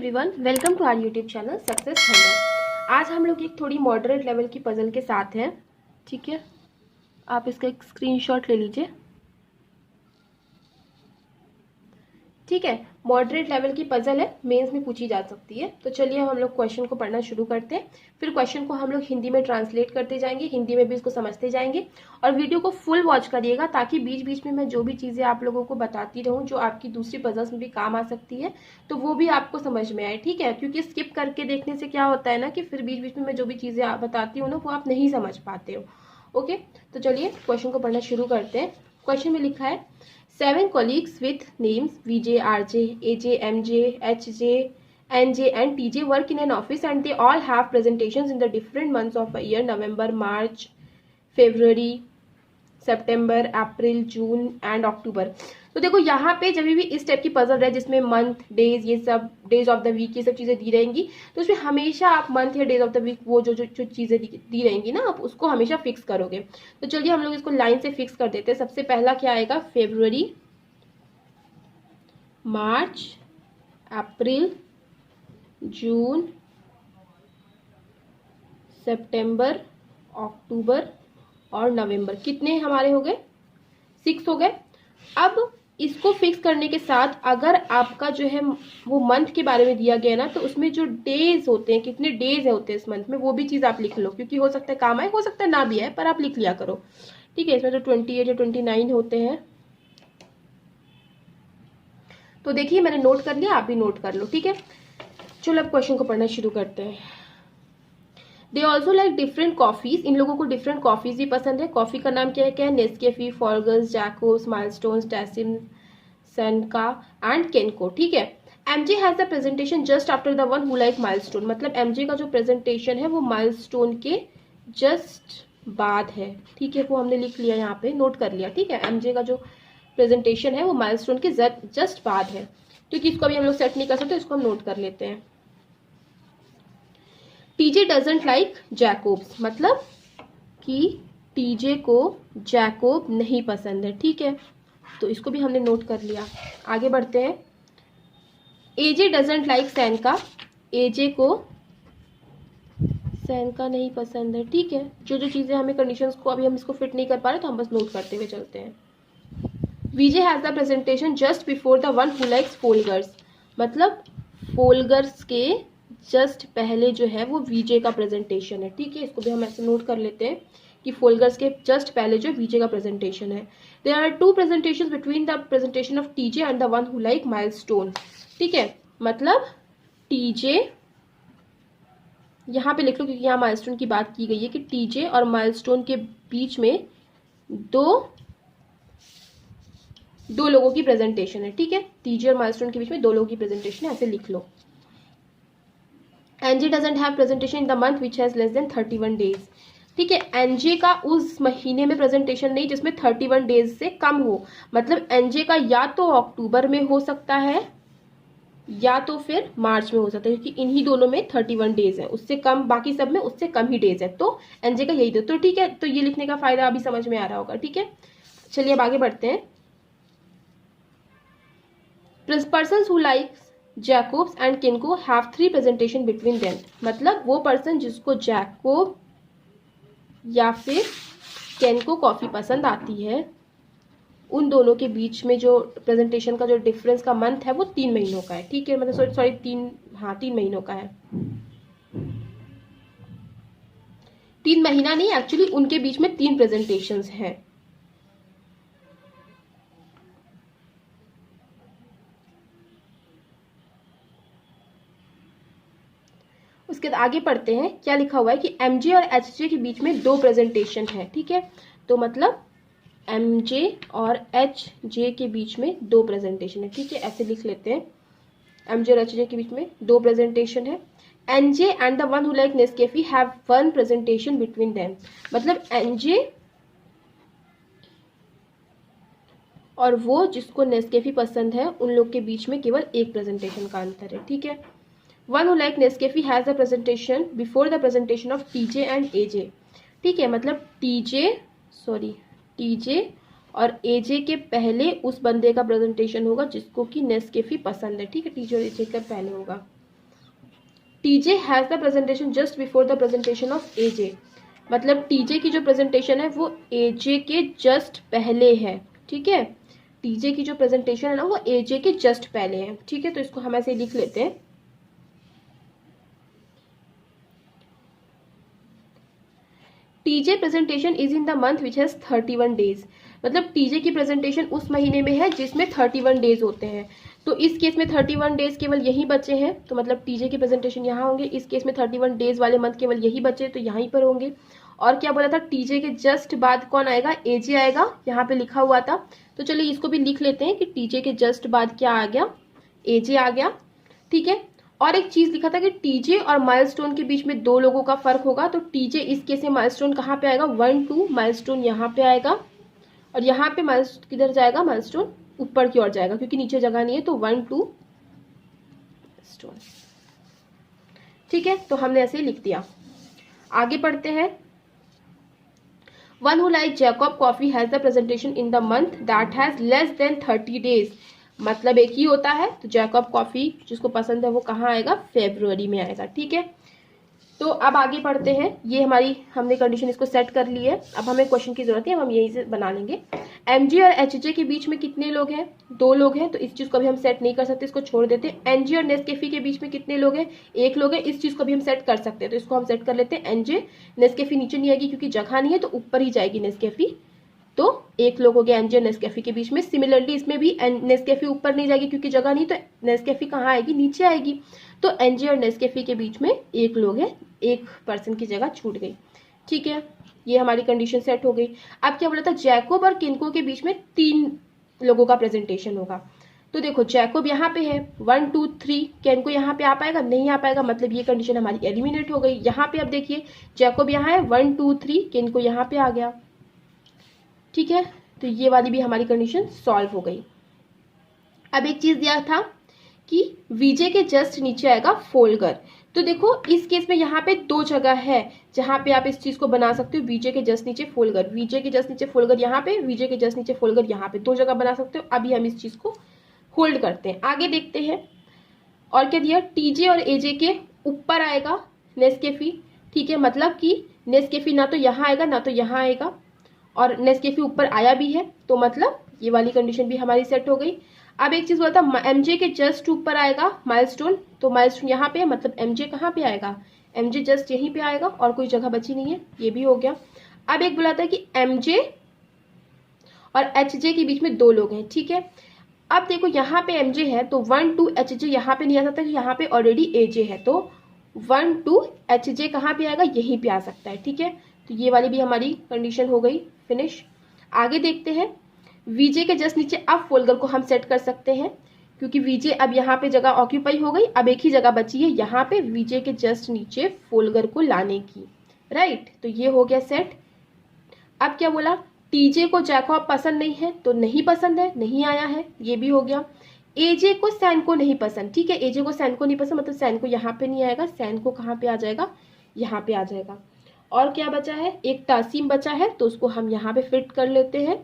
Everyone, welcome to our YouTube channel success 100। आज हम लोग एक थोड़ी मॉडरेट लेवल की पजल के साथ हैं। ठीक है, आप इसका एक स्क्रीनशॉट ले लीजिए। ठीक है, मॉडरेट लेवल की पजल है, मेंस में पूछी जा सकती है। तो चलिए हम लोग क्वेश्चन को पढ़ना शुरू करते हैं, फिर क्वेश्चन को हम लोग हिंदी में ट्रांसलेट करते जाएंगे, हिंदी में भी इसको समझते जाएंगे। और वीडियो को फुल वॉच करिएगा ताकि बीच बीच में मैं जो भी चीज़ें आप लोगों को बताती रहूं जो आपकी दूसरी पजल्स में भी काम आ सकती है, तो वो भी आपको समझ में आए। ठीक है, क्योंकि स्किप करके देखने से क्या होता है ना कि फिर बीच बीच में मैं जो भी चीज़ें बताती हूँ ना वो आप नहीं समझ पाते हो। ओके, तो चलिए क्वेश्चन को पढ़ना शुरू करते हैं। क्वेश्चन में लिखा है 7 colleagues with names VJ, RJ, AJ, MJ, HJ, NJ and TJ work in an office and they all have presentations in the different months of a year: November, March, February, September, April, June and October. तो देखो यहाँ पे जब भी इस type की puzzle है जिसमें मंथ, डेज, ये सब डेज ऑफ द वीक ये सब चीजें दी रहेंगी, तो उसमें हमेशा आप मंथ या डेज ऑफ द वीक वो जो चीजें दी रहेंगी ना आप उसको हमेशा फिक्स करोगे। तो चलिए हम लोग इसको लाइन से फिक्स कर देते हैं। सबसे पहला क्या आएगा? फेब्रुअरी, मार्च, अप्रैल, जून, सितंबर, अक्टूबर और नवंबर। कितने हमारे हो गए? 6 हो गए। अब इसको फिक्स करने के साथ अगर आपका जो है वो मंथ के बारे में दिया गया ना, तो उसमें जो डेज होते हैं, कितने डेज होते हैं इस मंथ में, वो भी चीज आप लिख लो, क्योंकि हो सकता है काम आए, हो सकता है ना भी आए, पर आप लिख लिया करो। ठीक है, इसमें तो 28 या 29 होते हैं। तो देखिए मैंने नोट कर लिया, आप भी नोट कर लो। ठीक है, चलो अब क्वेश्चन को पढ़ना शुरू करते हैं। They also like different coffees. इन लोगों को डिफरेंट कॉफीज भी पसंद है। कॉफी का नाम क्या है? क्या है? Nescafe, Folgers, Jacobs, Milestones, Tassimo, Sanka and Kenco. ठीक है, MJ has the presentation just after the one who like milestone. मतलब एमजे का जो प्रेजेंटेशन है वो माइलस्टोन के जस्ट बाद है। ठीक है, वो हमने लिख लिया, यहाँ पे नोट कर लिया। ठीक है, एमजे का जो प्रेजेंटेशन है वो माइलस्टोन के जस्ट बाद है, क्योंकि इसको अभी हम लोग सेट नहीं कर सकते, इसको हम नोट कर लेते हैं। टीजे डजंट लाइक जैकोब्स, मतलब कि टीजे को जैकोब नहीं पसंद है। ठीक है, तो इसको भी हमने नोट कर लिया। आगे बढ़ते हैं। एजे डजंट लाइक सैनका। एजे को सैनका नहीं पसंद है। ठीक है, जो जो चीजें हमें कंडीशंस को अभी हम इसको फिट नहीं कर पा रहे तो हम बस नोट करते हुए चलते हैं। VJ has the presentation just before the one who likes Folgers. मतलब फोल्गर्स के जस्ट पहले जो है वो वीजे का प्रेजेंटेशन है। ठीक है, इसको भी हम ऐसे नोट कर लेते हैं कि फोल्गर्स के जस्ट पहले जो वीजे का प्रेजेंटेशन है। There are 2 presentations between the presentation of TJ and the one who like milestone. ठीक है, मतलब टीजे यहाँ पे लिख लो, क्योंकि यहाँ माइलस्टोन की बात की गई है कि टीजे और माइलस्टोन के बीच में दो लोगों की प्रेजेंटेशन है। ठीक है, टीजे और माइलस्टोन के बीच में 2 लोगों की प्रेजेंटेशन है, ऐसे लिख लो। NJ doesn't have presentation in the month which has less than 31 days. ठीक है, एनजे का उस महीने में प्रेजेंटेशन नहीं जिसमें 31 डेज से कम हो। मतलब एनजे का या तो अक्टूबर में हो सकता है या तो फिर मार्च में हो सकता है, क्योंकि इन्हीं दोनों में 31 डेज है, उससे कम बाकी सब में उससे कम ही डेज है। तो एनजे का यही दो। तो ठीक है, तो ये लिखने का फायदा अभी समझ में आ रहा होगा। ठीक है, चलिए अब आगे बढ़ते हैं। Persons who likes Jacobs and Kenco have 3 presentation between them. मतलब वो पर्सन जिसको जैकोब या फिर केनको कॉफी पसंद आती है, उन दोनों के बीच में जो प्रेजेंटेशन का जो डिफरेंस का मंथ है वो 3 महीनों का है। ठीक है, मतलब सॉरी 3 महीनों का है। 3 महीना नहीं, एक्चुअली उनके बीच में 3 प्रेजेंटेशंस हैं। उसके बाद आगे पढ़ते हैं। क्या लिखा हुआ है कि एमजे और एचजे के बीच में 2 प्रेजेंटेशन है। ठीक है, तो मतलब एमजे और एचजे के बीच में 2 प्रेजेंटेशन है। ठीक है, ऐसे लिख लेते हैं। एमजे और एचजे के बीच में 2 प्रेजेंटेशन है। NJ and the one who like Nescafe have 1 presentation between them. मतलब एनजे और वो जिसको नेस्कैफे पसंद है उन लोग के बीच में केवल 1 प्रेजेंटेशन का अंतर है। ठीक है, one who like Nescafe has the presentation before the presentation of TJ and AJ. ठीक है, मतलब टीजे और एजे के पहले उस बंदे का प्रेजेंटेशन होगा जिसको कि नेस्कैफे पसंद है। ठीक है, टीजे और एजे का पहले होगा। TJ has the presentation just before the presentation of AJ, मतलब टीजे की जो प्रेजेंटेशन है वो एजे के जस्ट पहले है, ठीक है। टीजे की जो प्रेजेंटेशन है ना वो एजे के जस्ट पहले है, ठीक है। तो इसको हम ऐसे लिख लेते हैं। TJ presentation is in the month which has 31 days, मतलब टीजे की प्रेजेंटेशन उस महीने में है जिसमें 31 डेज होते हैं। तो इस केस में 31 डेज केवल यही बचे हैं, तो मतलब टीजे की प्रेजेंटेशन यहाँ होंगे। इस केस में 31 डेज वाले मंथ केवल यही बचे, तो यहीं पर होंगे। और क्या बोला था, टीजे के जस्ट बाद कौन आएगा, एजे आएगा, यहाँ पे लिखा हुआ था। तो चलिए इसको भी लिख लेते हैं कि टीजे के जस्ट बाद क्या आ गया, एजे आ गया, ठीक है। और एक चीज लिखा था कि टीजे और माइलस्टोन के बीच में 2 लोगों का फर्क होगा। तो टीजे इस केस में माइलस्टोन कहाँ पे आएगा, 1 2, माइलस्टोन यहाँ पे आएगा, और यहाँ पे माइलस्टोन किधर जाएगा, माइलस्टोन ऊपर की ओर जाएगा क्योंकि नीचे जगह नहीं है। तो 1 2 स्टोन, ठीक है। तो हमने ऐसे ही लिख दिया। आगे पढ़ते हैं। One who like Jacob coffee has the presentation in the month that has less then 30 days, मतलब एक ही होता है। तो जैकब कॉफी जिसको पसंद है वो कहाँ आएगा, फेब्रुअरी में आएगा, ठीक है। तो अब आगे पढ़ते हैं। ये हमारी हमने कंडीशन इसको सेट कर ली है। अब हमें क्वेश्चन की जरूरत है, अब हम यहीं से बना लेंगे। एमजी और एचजे के बीच में कितने लोग हैं, 2 लोग हैं, तो इस चीज को भी हम सेट नहीं कर सकते, इसको छोड़ देते हैं। एनजे और नेस्कैफे के बीच में कितने लोग हैं, 1 लोग हैं, इस चीज को भी हम सेट कर सकते हैं, तो इसको हम सेट कर लेते हैं। एनजे, नेस्कैफे नीचे नहीं आएगी क्योंकि जगह नहीं है, तो ऊपर ही जाएगी नेस्कैफे। तो 1 लोग हो गया एनजे और नेस्कैफे के बीच में। सिमिलरली इसमें भी नेस्कैफे ऊपर नहीं जाएगी क्योंकि जगह नहीं, तो नेस्कैफे कहाँ आएगी, नीचे आएगी। तो एनजे और नेस्कैफे के बीच में 1 लोग है, 1 पर्सन की जगह छूट गई, ठीक है। ये हमारी कंडीशन सेट हो गई। अब क्या बोला था, जैकोब और किनको के बीच में 3 लोगों का प्रेजेंटेशन होगा। तो देखो जैकोब यहाँ पे है 1 2 3, केनको यहाँ पे आ पाएगा, नहीं आ पाएगा, मतलब ये कंडीशन हमारी एलिमिनेट हो गई। यहाँ पे अब देखिए जैकोब यहाँ है 1 2 3, केनको यहाँ पे आ गया, ठीक है। तो ये वाली भी हमारी कंडीशन सॉल्व हो गई। अब एक चीज दिया था कि वीजे के जस्ट नीचे आएगा फोल्गर। तो देखो इस केस में यहाँ पे 2 जगह है जहां पे आप इस चीज को बना सकते हो, वीजे के जस्ट नीचे फोल्गर, वीजे के जस्ट नीचे फोल्गर यहाँ पे, वीजे के जस्ट नीचे फोल्गर यहाँ पे, 2 जगह बना सकते हो। अभी हम इस चीज को होल्ड करते हैं, आगे देखते हैं। और क्या दिया, टीजे और एजे के ऊपर आएगा नेस्कैफे, ठीक है, मतलब कि नेस्कैफे ना तो यहाँ आएगा ना तो यहाँ आएगा, और नेस्कैफे ऊपर आया भी है, तो मतलब ये वाली कंडीशन भी हमारी सेट हो गई। अब एक चीज बोला था, एमजे के जस्ट ऊपर आएगा माइलस्टोन, तो माइलस्टोन यहाँ पे है, मतलब एमजे कहाँ पे आएगा, एमजे जस्ट यहीं पे आएगा और कोई जगह बची नहीं है, ये भी हो गया। अब एक बोला था कि एमजे और एचजे के बीच में 2 लोग हैं, ठीक है। अब देखो यहाँ पे एमजे है तो 1 2 एचजे यहाँ पे नहीं आ सकता, यहाँ पे ऑलरेडी एजे है, तो 1 2 एचजे कहाँ पे आएगा, यहीं पे आ सकता है, ठीक है। तो ये वाली भी हमारी कंडीशन हो गई फिनिश। आगे देखते हैं। वीजे के जस्ट नीचे अब फोल्गर को हम सेट कर सकते हैं क्योंकि वीजे अब यहाँ पे जगह ऑक्यूपाई हो गई, अब एक ही जगह बची है यहाँ पे वीजे के जस्ट नीचे फोल्गर को लाने की, राइट। तो ये हो गया सेट। अब क्या बोला, टीजे को जैकब पसंद नहीं है, तो नहीं पसंद है, नहीं आया है, ये भी हो गया। एजे को सैन को नहीं पसंद, ठीक है, एजे को सैन को नहीं पसंद, मतलब सैन को यहाँ पे नहीं आएगा, सैन को कहाँ पे आ जाएगा, यहाँ पे आ जाएगा। और क्या बचा है, एक तासीम बचा है, तो उसको हम यहाँ पे फिट कर लेते हैं।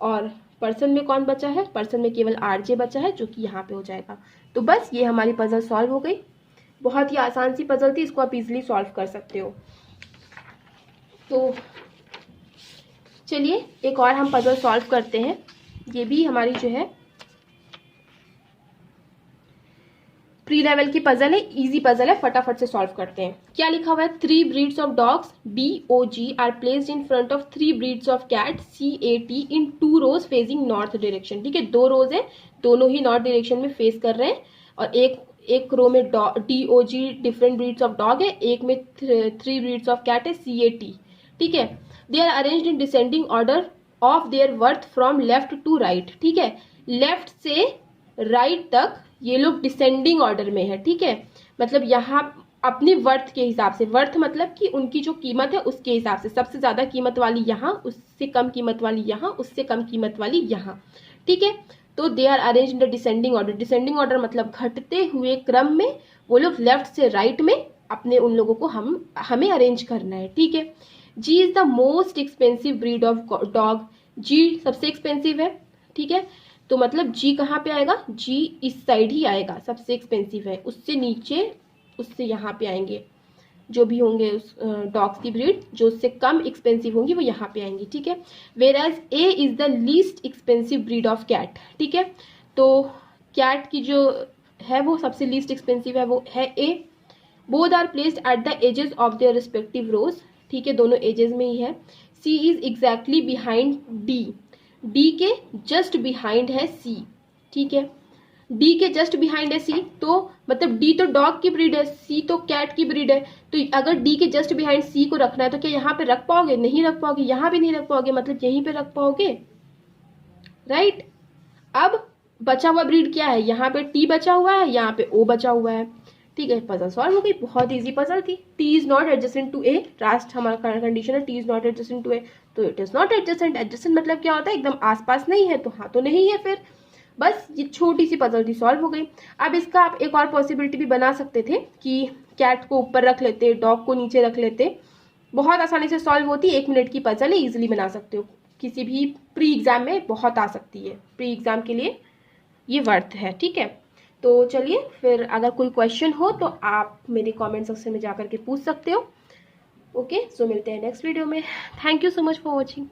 और पर्सन में कौन बचा है, पर्सन में केवल आरजे बचा है जो कि यहाँ पे हो जाएगा। तो बस ये हमारी पजल सॉल्व हो गई। बहुत ही आसान सी पजल थी, इसको आप इजीली सॉल्व कर सकते हो। तो चलिए एक और हम पजल सॉल्व करते हैं। ये भी हमारी जो है प्री लेवल की पजल है, इजी पजल है, फटाफट से सॉल्व करते हैं। क्या लिखा हुआ है, 3 breeds of dogs DOG are placed in front of 3 breeds of cat CAT in 2 rows facing north direction, ठीक है। 2 रोज है, दोनों ही नॉर्थ डायरेक्शन में फेस कर रहे हैं, और एक रो में DOG different breeds of dog है, एक में 3 ब्रीड्स ऑफ कैट है CAT, ठीक है। They are arranged in descending order of their worth from left to right, ठीक है, लेफ्ट से राइट तक ये लोग डिसेंडिंग ऑर्डर में है, ठीक है। मतलब यहाँ अपनी वर्थ के हिसाब से, वर्थ मतलब कि उनकी जो कीमत है उसके हिसाब से, सबसे ज्यादा कीमत वाली यहाँ, उससे कम कीमत वाली यहाँ, उससे कम कीमत वाली यहाँ, ठीक है। तो they are arrange in the descending order, descending order मतलब घटते हुए क्रम में वो लोग लेफ्ट से राइट में अपने उन लोगों को हमें अरेंज करना है, ठीक है। G is the most expensive breed of dog, G सबसे एक्सपेंसिव है, ठीक है। तो मतलब जी कहाँ पे आएगा, जी इस साइड ही आएगा, सबसे एक्सपेंसिव है, उससे नीचे उससे यहाँ पे आएंगे, जो भी होंगे उस डॉग्स की ब्रीड जो उससे कम एक्सपेंसिव होंगी वो यहाँ पे आएंगी, ठीक है। Whereas A is the least expensive breed of cat, ठीक है। तो कैट की जो है वो सबसे लीस्ट एक्सपेंसिव है, वो है A. Both are placed at the edges of their respective rows, ठीक है, दोनों एजेस में ही है। C is exactly behind D, D के जस्ट बिहाइंड है सी, ठीक है, डी के जस्ट बिहाइंड है सी। तो मतलब डी तो डॉग की ब्रीड है, सी तो कैट की ब्रीड है। तो अगर डी के जस्ट बिहाइंड सी को रखना है तो क्या यहाँ पे रख पाओगे? नहीं रख पाओगे, यहाँ भी नहीं रख पाओगे, मतलब यहीं पे रख पाओगे, राइट। अब बचा हुआ ब्रीड क्या है? यहाँ पे टी बचा हुआ है, यहाँ पे ओ बचा हुआ है, ठीक है। पजल सॉल्व हो गई, बहुत इजी पजल थी। T is not adjacent to A, last हमारा कंडीशन है T is not adjacent to A, तो it is not adjacent. Adjacent मतलब क्या होता है? एकदम आसपास नहीं है, तो हाँ तो नहीं है फिर। बस ये छोटी सी पजल थी, सॉल्व हो गई। अब इसका आप एक और पॉसिबिलिटी भी बना सकते थे कि कैट को ऊपर रख लेते, डॉग को नीचे रख लेते, बहुत आसानी से सॉल्व होती। 1 मिनट की पजल है, इजिली बना सकते हो, किसी भी प्री एग्जाम में बहुत आ सकती है, प्री एग्जाम के लिए ये वर्थ है, ठीक है। तो चलिए फिर अगर कोई क्वेश्चन हो तो आप मेरे कमेंट सेक्शन में जाकर के पूछ सकते हो। ओके, सो मिलते हैं नेक्स्ट वीडियो में। Thank you so much for watching.